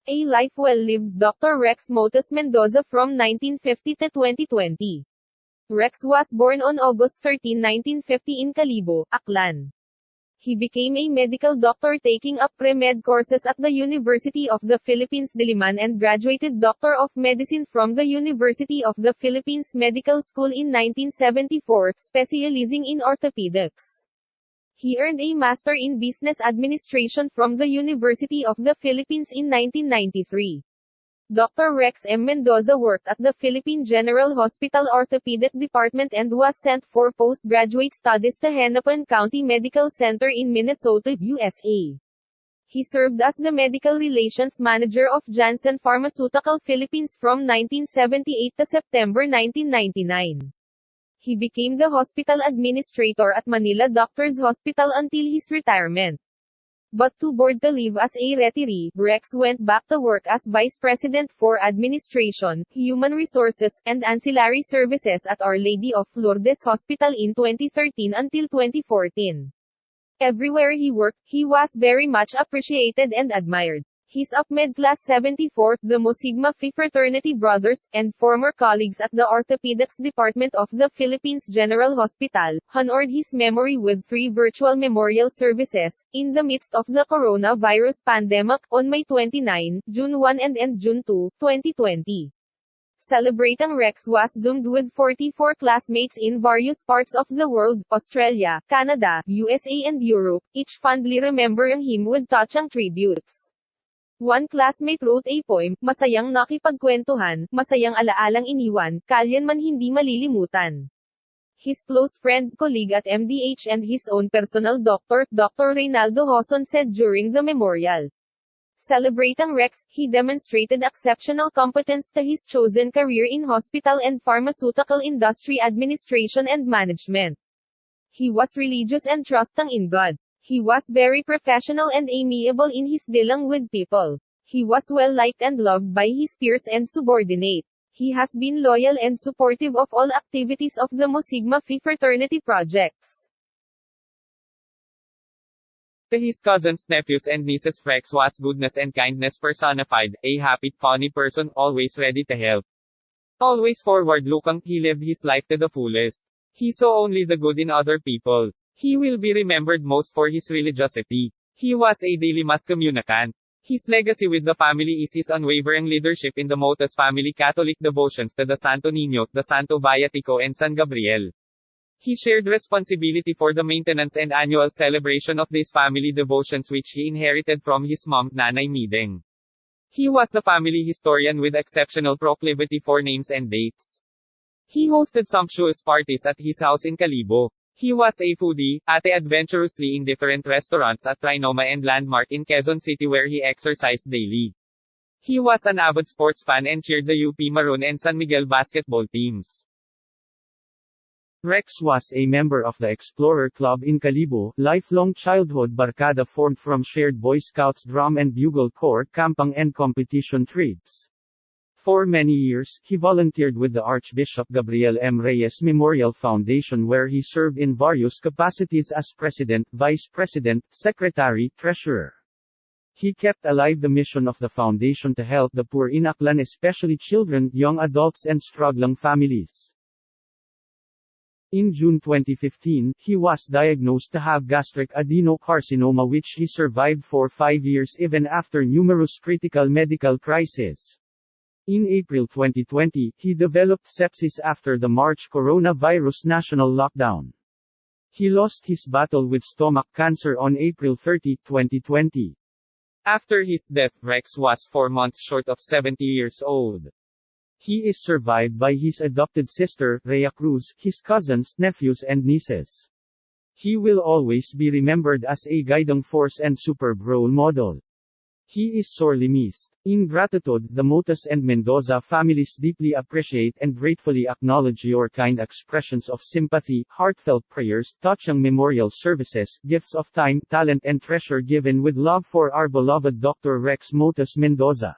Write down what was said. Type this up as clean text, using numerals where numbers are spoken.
A life well lived. Dr. Rex Motus Mendoza from 1950 to 2020. Rex was born on August 13, 1950 in Kalibo, Aklan. He became a medical doctor taking up pre-med courses at the University of the Philippines Diliman and graduated Doctor of Medicine from the University of the Philippines Medical School in 1974, specializing in orthopedics. He earned a Master in Business Administration from the University of the Philippines in 1993. Dr. Rex M. Mendoza worked at the Philippine General Hospital Orthopedic Department and was sent for postgraduate studies to Hennepin County Medical Center in Minnesota, USA. He served as the Medical Relations Manager of Janssen Pharmaceutical Philippines from 1978 to September 1999. He became the hospital administrator at Manila Doctors Hospital until his retirement. But too bored to live as a retiree, Rex went back to work as Vice President for Administration, Human Resources, and Ancillary Services at Our Lady of Lourdes Hospital in 2013 until 2014. Everywhere he worked, he was very much appreciated and admired. His UPMed Class 74, the Mu Sigma Phi Fraternity Brothers, and former colleagues at the Orthopedics Department of the Philippines General Hospital, honored his memory with 3 virtual memorial services, in the midst of the coronavirus pandemic, on May 29, June 1 and June 2, 2020. Celebrating Rex was Zoomed with 44 classmates in various parts of the world, Australia, Canada, USA and Europe, each fondly remembering him with touching tributes. One classmate wrote a poem, "Masayang nakipagkwentuhan, masayang alaalang iniwan, kalyanman hindi malilimutan." His close friend, colleague at MDH and his own personal doctor, Dr. Reynaldo Hoson said during the memorial. Celebrating Rex, he demonstrated exceptional competence to his chosen career in hospital and pharmaceutical industry administration and management. He was religious and trusting in God. He was very professional and amiable in his dealing with people. He was well liked and loved by his peers and subordinate. He has been loyal and supportive of all activities of the Mu Sigma Phi fraternity projects. To his cousins, nephews and nieces, Rex was goodness and kindness personified, a happy, funny person, always ready to help. Always forward-looking, he lived his life to the fullest. He saw only the good in other people. He will be remembered most for his religiosity. He was a daily mass communicant. His legacy with the family is his unwavering leadership in the Motus family Catholic devotions to the Santo Niño, the Santo Viatico and San Gabriel. He shared responsibility for the maintenance and annual celebration of these family devotions which he inherited from his mom, Nanay Mideng. He was the family historian with exceptional proclivity for names and dates. He hosted sumptuous parties at his house in Kalibo. He was a foodie, ate adventurously in different restaurants at Trinoma and Landmark in Quezon City where he exercised daily. He was an avid sports fan and cheered the UP Maroon and San Miguel basketball teams. Rex was a member of the Explorer Club in Kalibo, lifelong childhood barkada formed from shared Boy Scouts drum and bugle corps, campang and competition trips. For many years, he volunteered with the Archbishop Gabriel M. Reyes Memorial Foundation where he served in various capacities as president, vice president, secretary, treasurer. He kept alive the mission of the foundation to help the poor in Aklan, especially children, young adults and struggling families. In June 2015, he was diagnosed to have gastric adenocarcinoma which he survived for 5 years even after numerous critical medical crises. In April 2020, he developed sepsis after the March coronavirus national lockdown. He lost his battle with stomach cancer on April 30, 2020. After his death, Rex was 4 months short of 70 years old. He is survived by his adopted sister, Rhea Cruz, his cousins, nephews and nieces. He will always be remembered as a guiding force and superb role model. He is sorely missed. In gratitude, the Motus and Mendoza families deeply appreciate and gratefully acknowledge your kind expressions of sympathy, heartfelt prayers, touching memorial services, gifts of time, talent and treasure given with love for our beloved Dr. Rex Motus Mendoza.